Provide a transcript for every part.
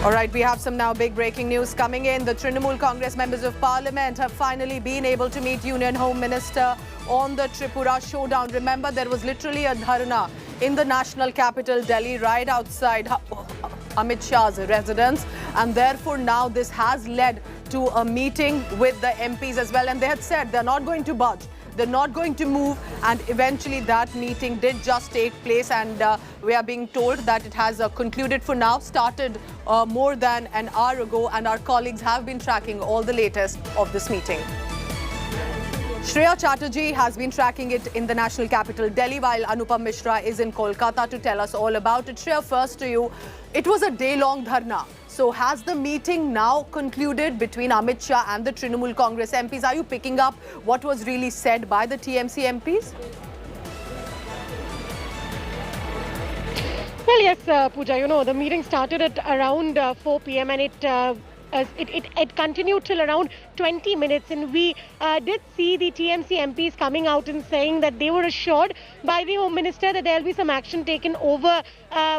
All right, we have some now big breaking news coming in. The Trinamool Congress members of parliament have finally been able to meet Union Home Minister on the Tripura showdown. Remember, there was literally a dharna in the national capital, Delhi, right outside Amit Shah's residence. And therefore, now this has led to a meeting with the MPs as well. And they had said they're not going to budge. They're not going to move, and eventually that meeting did just take place, and we are being told that it has concluded for now, started more than an hour ago, and our colleagues have been tracking all the latest of this meeting. Shreya Chatterjee has been tracking it in the national capital, Delhi, while Anupam Mishra is in Kolkata to tell us all about it. Shreya, first to you, it was a day-long dharna. So has the meeting now concluded between Amit Shah and the Trinamool Congress MPs? Are you picking up what was really said by the TMC MPs? Well, yes, Pooja, you know, the meeting started at around 4 p.m. and it continued till around 20 minutes, and we did see the TMC MPs coming out and saying that they were assured by the Home Minister that there will be some action taken over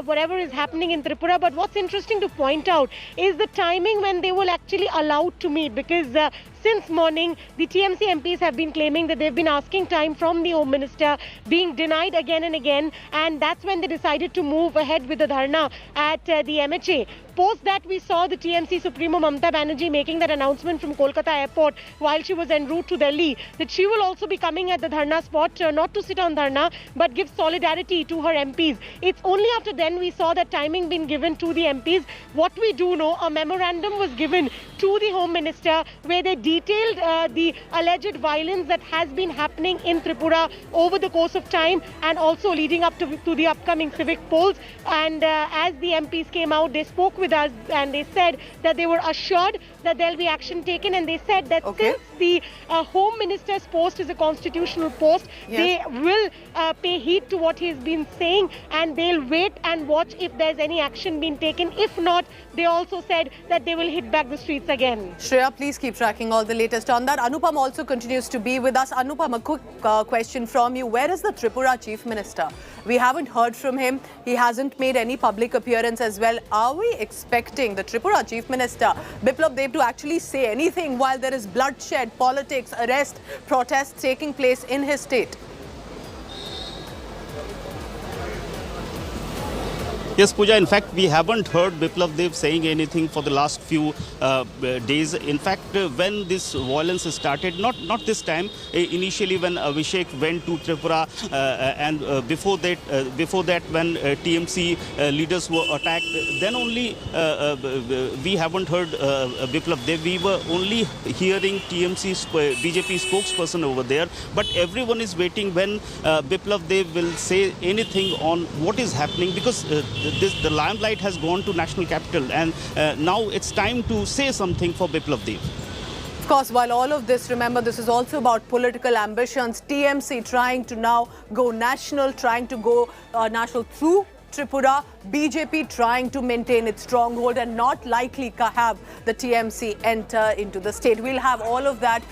whatever is happening in Tripura. But what's interesting to point out is the timing when they were actually allowed to meet, because since morning, the TMC MPs have been claiming that they've been asking time from the Home Minister, being denied again and again, and that's when they decided to move ahead with the dharna at the MHA. Post that, we saw the TMC Supremo Mamata Banerjee making that announcement from Kolkata airport while she was en route to Delhi, that she will also be coming at the dharna spot, not to sit on dharna, but give solidarity to her MPs. It's only after then we saw that timing being given to the MPs. What we do know, a memorandum was given to the Home Minister where they detailed the alleged violence that has been happening in Tripura over the course of time, and also leading up to the upcoming civic polls. And as the MPs came out, they spoke with us and they said that they were assured that there will be action taken, and they said that since the Home Minister's post is a constitutional post, they will pay heed to what he's been saying, and they'll wait and watch if there's any action being taken. If not, they also said that they will hit back the streets again. Shreya, please keep tracking all the latest on that. Anupam also continues to be with us. Anupam, a quick question from you. Where is the Tripura Chief Minister? We haven't heard from him. He hasn't made any public appearance as well. Are we expecting the Tripura Chief Minister, Biplab Deb, to actually say anything while there is bloodshed, politics, arrest, protests taking place in his state? Yes, Pooja, in fact, we haven't heard Biplab Deb saying anything for the last few days. In fact, when this violence started, not this time, initially when Abhishek went to Tripura, and before that when TMC leaders were attacked, then only we haven't heard Biplab Deb. We were only hearing TMC's BJP spokesperson over there. But everyone is waiting when Biplab Deb will say anything on what is happening, because the limelight has gone to national capital, and now it's time to say something for Biplab Deb. Of course, while all of this, remember, this is also about political ambitions. TMC trying to now go national, trying to go national through Tripura, BJP trying to maintain its stronghold and not likely to have the TMC enter into the state. We'll have all of that